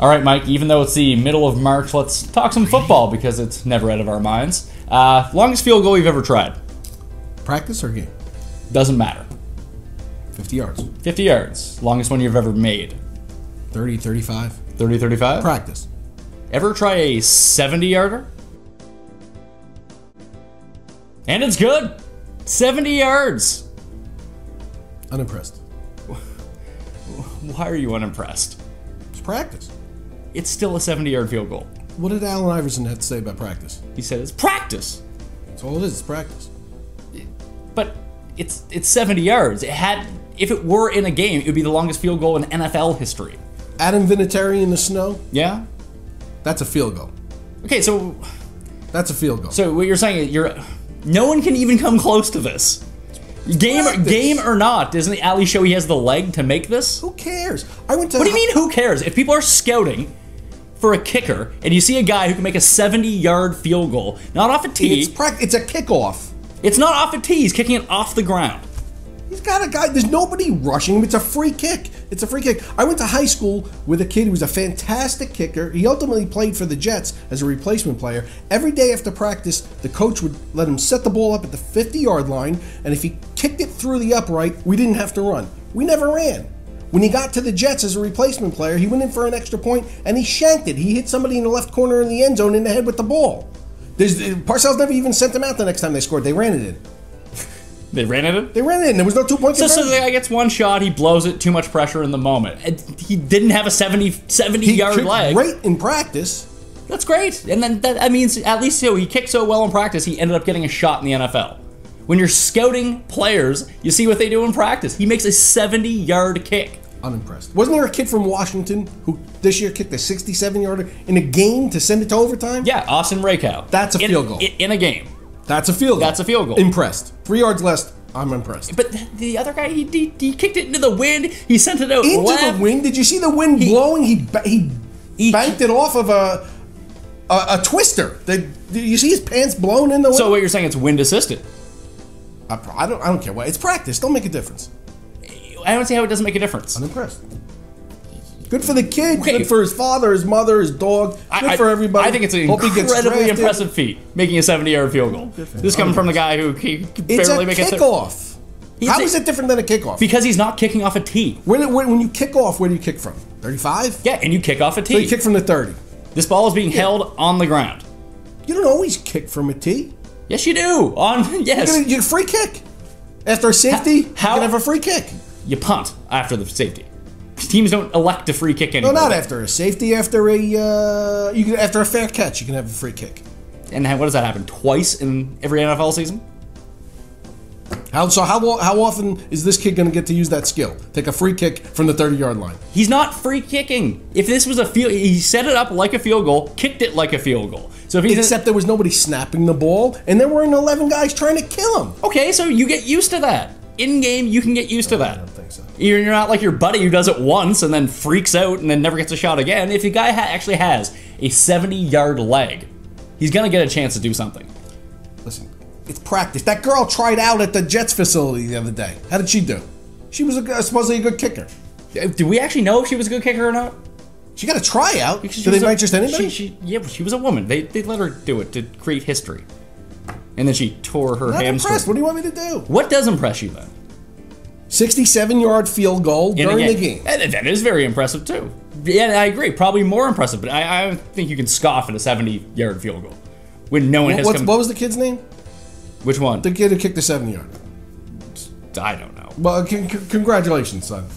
All right, Mike, even though it's the middle of March, let's talk some football because it's never out of our minds. Longest field goal you've ever tried? Practice or game? Doesn't matter. 50 yards. 50 yards. Longest one you've ever made? 30, 35. 30, 35? Practice. Ever try a 70-yarder? And it's good. 70 yards. Unimpressed. Why are you unimpressed? It's practice. It's still a 70-yard field goal. What did Allen Iverson have to say about practice? He said it's practice. That's all it is. It's practice. But it's 70 yards. If it were in a game, it would be the longest field goal in NFL history. Adam Vinatieri in the snow? Yeah? That's a field goal. Okay, so... That's a field goal. So what you're saying is no one can even come close to this. Game or not, doesn't Ali show he has the leg to make this? Who cares? I went to. What do you mean, who cares? If people are scouting for a kicker, and you see a guy who can make a 70-yard field goal, not off a tee. It's a kickoff. It's not off a tee. He's kicking it off the ground. He's got a guy. There's nobody rushing him. It's a free kick. It's a free kick. I went to high school with a kid who was a fantastic kicker. He ultimately played for the Jets as a replacement player. Every day after practice, the coach would let him set the ball up at the 50-yard line, and if he kicked it through the upright, we didn't have to run. We never ran. When he got to the Jets as a replacement player, he went in for an extra point, and he shanked it. He hit somebody in the left corner in the end zone in the head with the ball. Parcells never even sent him out the next time they scored. They ran it in. They ran it in? They ran it in. There was no 2-point conversion. So the guy gets one shot, he blows it, too much pressure in the moment. He didn't have a 70-yard leg. Great in practice. That's great. And then that means at least he kicked so well in practice, he ended up getting a shot in the NFL. When you're scouting players, you see what they do in practice. He makes a 70-yard kick. Unimpressed. Wasn't there a kid from Washington who this year kicked a 67-yarder in a game to send it to overtime? Yeah, Austin Rakow. That's a field goal. In a game. That's a field goal. That's a field goal. Impressed. 3 yards less. I'm impressed. But the other guy, he kicked it into the wind. He sent it out into left. the wind. Did you see the wind blowing? He banked it off of a twister. Did you see his pants blown in the wind? So what you're saying? It's wind assisted. I don't care what. It's practice. Don't make a difference. I don't see how it doesn't make a difference. I'm impressed. Good for the kid. Okay. Good for his father, his mother, his dog. Good for everybody. I think it's an incredibly impressive feat, making a 70-yard field goal. This coming from the guy who can barely make it. It's a kickoff. How is it different than a kickoff? Because he's not kicking off a tee. When you kick off, where do you kick from? 35? Yeah, and you kick off a tee. So you kick from the 30. This ball is being held on the ground. You don't always kick from a tee. Yes, you do. Yes. You free kick. After a safety, you can have a free kick. You punt after the safety. Teams don't elect a free kick anymore. No, not after a safety. After a fair catch, you can have a free kick. And what does that happen? Twice in every NFL season? How often is this kid going to get to use that skill? Take a free kick from the 30-yard line. He's not free kicking. If this was a field, he set it up like a field goal, kicked it like a field goal. So except there was nobody snapping the ball, and there weren't 11 guys trying to kill him. Okay, so you get used to that. In game, you can get used to that. I don't think so. You're not like your buddy who does it once and then freaks out and then never gets a shot again. If the guy actually has a 70-yard leg, he's gonna get a chance to do something. Listen, it's practice. That girl tried out at the Jets facility the other day. How did she do? She was supposedly a good kicker. Do we actually know if she was a good kicker or not? She got a tryout. Did they invite just anybody? Yeah, but she was a woman. They let her do it to create history. And then she tore her hamstring. Not impressed. What do you want me to do? What does impress you then? 67-yard field goal during the game. That is very impressive too. Yeah, I agree. Probably more impressive, but I don't think you can scoff at a 70-yard field goal when no one has come. What was the kid's name? Which one? The kid who kicked the 70-yard. I don't know. Well, congratulations, son.